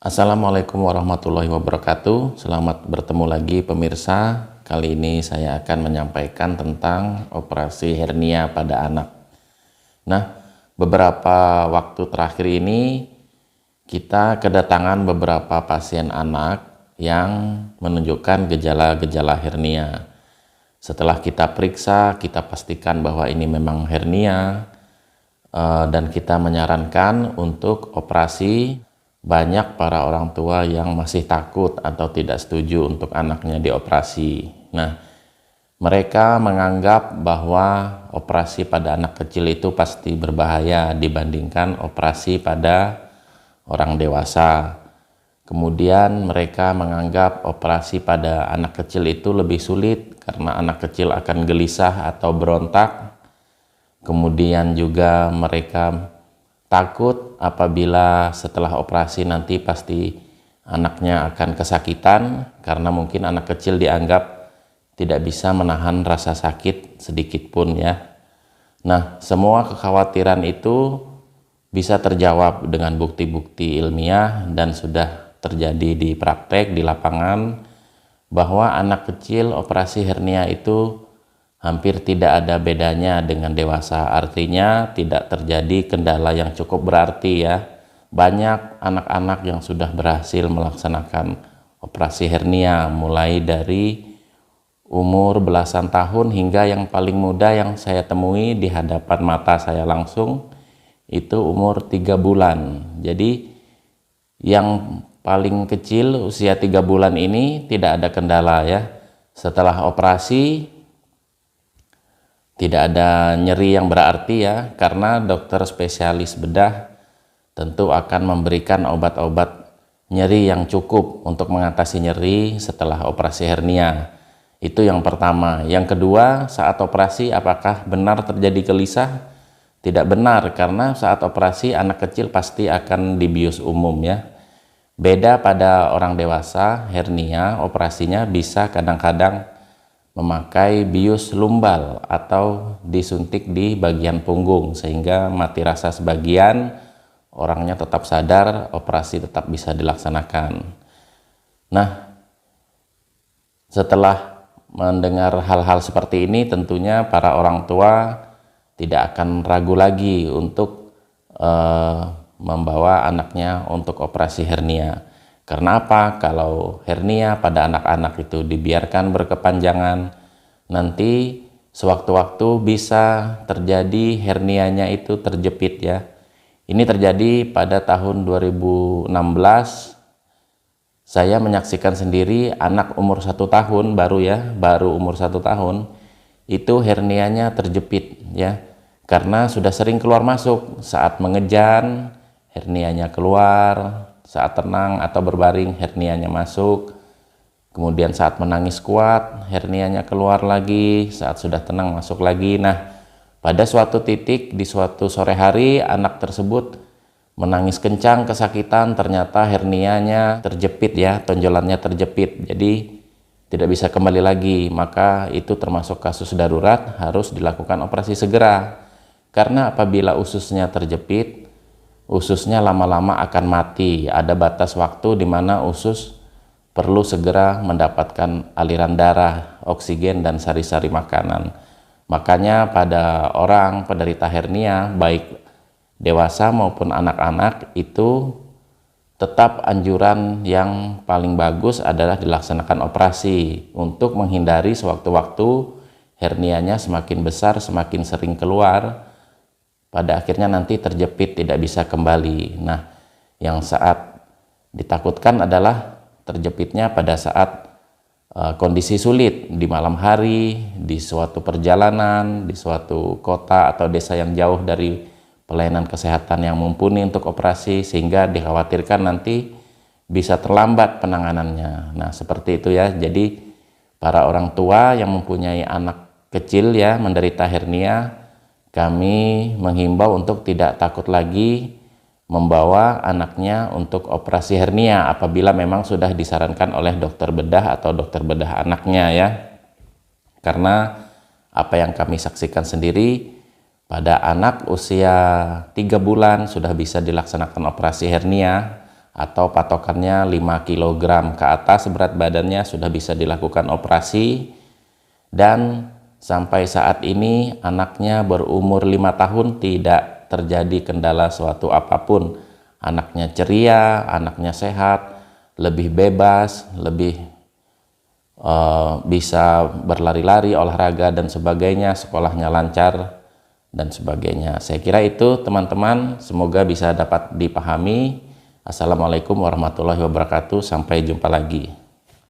Assalamualaikum warahmatullahi wabarakatuh. Selamat bertemu lagi pemirsa. Kali ini saya akan menyampaikan tentang operasi hernia pada anak. Nah, beberapa waktu terakhir ini kita kedatangan beberapa pasien anak yang menunjukkan gejala-gejala hernia. Setelah kita periksa, kita pastikan bahwa ini memang hernia dan kita menyarankan untuk operasi. Banyak para orang tua yang masih takut atau tidak setuju untuk anaknya dioperasi. Nah, mereka menganggap bahwa operasi pada anak kecil itu pasti berbahaya dibandingkan operasi pada orang dewasa. Kemudian mereka menganggap operasi pada anak kecil itu lebih sulit karena anak kecil akan gelisah atau berontak. Kemudian juga mereka takut apabila setelah operasi nanti pasti anaknya akan kesakitan karena mungkin anak kecil dianggap tidak bisa menahan rasa sakit sedikit pun ya. Nah, semua kekhawatiran itu bisa terjawab dengan bukti-bukti ilmiah dan sudah terjadi di praktek di lapangan bahwa anak kecil operasi hernia itu hampir tidak ada bedanya dengan dewasa. Artinya tidak terjadi kendala yang cukup berarti ya. Banyak anak-anak yang sudah berhasil melaksanakan operasi hernia mulai dari umur belasan tahun hingga yang paling muda yang saya temui di hadapan mata saya langsung itu umur 3 bulan. Jadi yang paling kecil usia 3 bulan ini tidak ada kendala ya. Setelah operasi tidak ada nyeri yang berarti ya, karena dokter spesialis bedah tentu akan memberikan obat-obat nyeri yang cukup untuk mengatasi nyeri setelah operasi hernia. Itu yang pertama. Yang kedua, saat operasi apakah benar terjadi gelisah? Tidak benar, karena saat operasi anak kecil pasti akan dibius umum ya. Beda pada orang dewasa, hernia operasinya bisa kadang-kadang memakai bius lumbal atau disuntik di bagian punggung sehingga mati rasa sebagian, orangnya tetap sadar, operasi tetap bisa dilaksanakan. Nah, setelah mendengar hal-hal seperti ini tentunya para orang tua tidak akan ragu lagi untuk membawa anaknya untuk operasi hernia. Karena apa? Kalau hernia pada anak-anak itu dibiarkan berkepanjangan, nanti sewaktu-waktu bisa terjadi hernianya itu terjepit ya. Ini terjadi pada tahun 2016. Saya menyaksikan sendiri anak umur 1 tahun baru umur 1 tahun, itu hernianya terjepit ya. Karena sudah sering keluar masuk, saat mengejan hernianya keluar, saat tenang atau berbaring hernianya masuk, kemudian saat menangis kuat hernianya keluar lagi, saat sudah tenang masuk lagi. Nah, pada suatu titik di suatu sore hari anak tersebut menangis kencang kesakitan, ternyata hernianya terjepit ya, tonjolannya terjepit, jadi tidak bisa kembali lagi. Maka itu termasuk kasus darurat, harus dilakukan operasi segera, karena apabila ususnya terjepit, ususnya lama-lama akan mati. Ada batas waktu di mana usus perlu segera mendapatkan aliran darah, oksigen, dan sari-sari makanan. Makanya pada orang penderita hernia, baik dewasa maupun anak-anak, itu tetap anjuran yang paling bagus adalah dilaksanakan operasi untuk menghindari sewaktu-waktu hernianya semakin besar, semakin sering keluar, pada akhirnya nanti terjepit tidak bisa kembali. Nah, yang saat ditakutkan adalah terjepitnya pada saat kondisi sulit di malam hari, di suatu perjalanan, di suatu kota atau desa yang jauh dari pelayanan kesehatan yang mumpuni untuk operasi, sehingga dikhawatirkan nanti bisa terlambat penanganannya. Nah, seperti itu ya. Jadi para orang tua yang mempunyai anak kecil ya menderita hernia, kami menghimbau untuk tidak takut lagi membawa anaknya untuk operasi hernia apabila memang sudah disarankan oleh dokter bedah atau dokter bedah anaknya ya. Karena apa yang kami saksikan sendiri, pada anak usia 3 bulan sudah bisa dilaksanakan operasi hernia, atau patokannya 5 kg ke atas berat badannya sudah bisa dilakukan operasi. Dan sampai saat ini anaknya berumur 5 tahun tidak terjadi kendala suatu apapun. Anaknya ceria, anaknya sehat, lebih bebas, lebih bisa berlari-lari, olahraga dan sebagainya, sekolahnya lancar dan sebagainya. Saya kira itu teman-teman, semoga bisa dapat dipahami. Assalamualaikum warahmatullahi wabarakatuh, sampai jumpa lagi.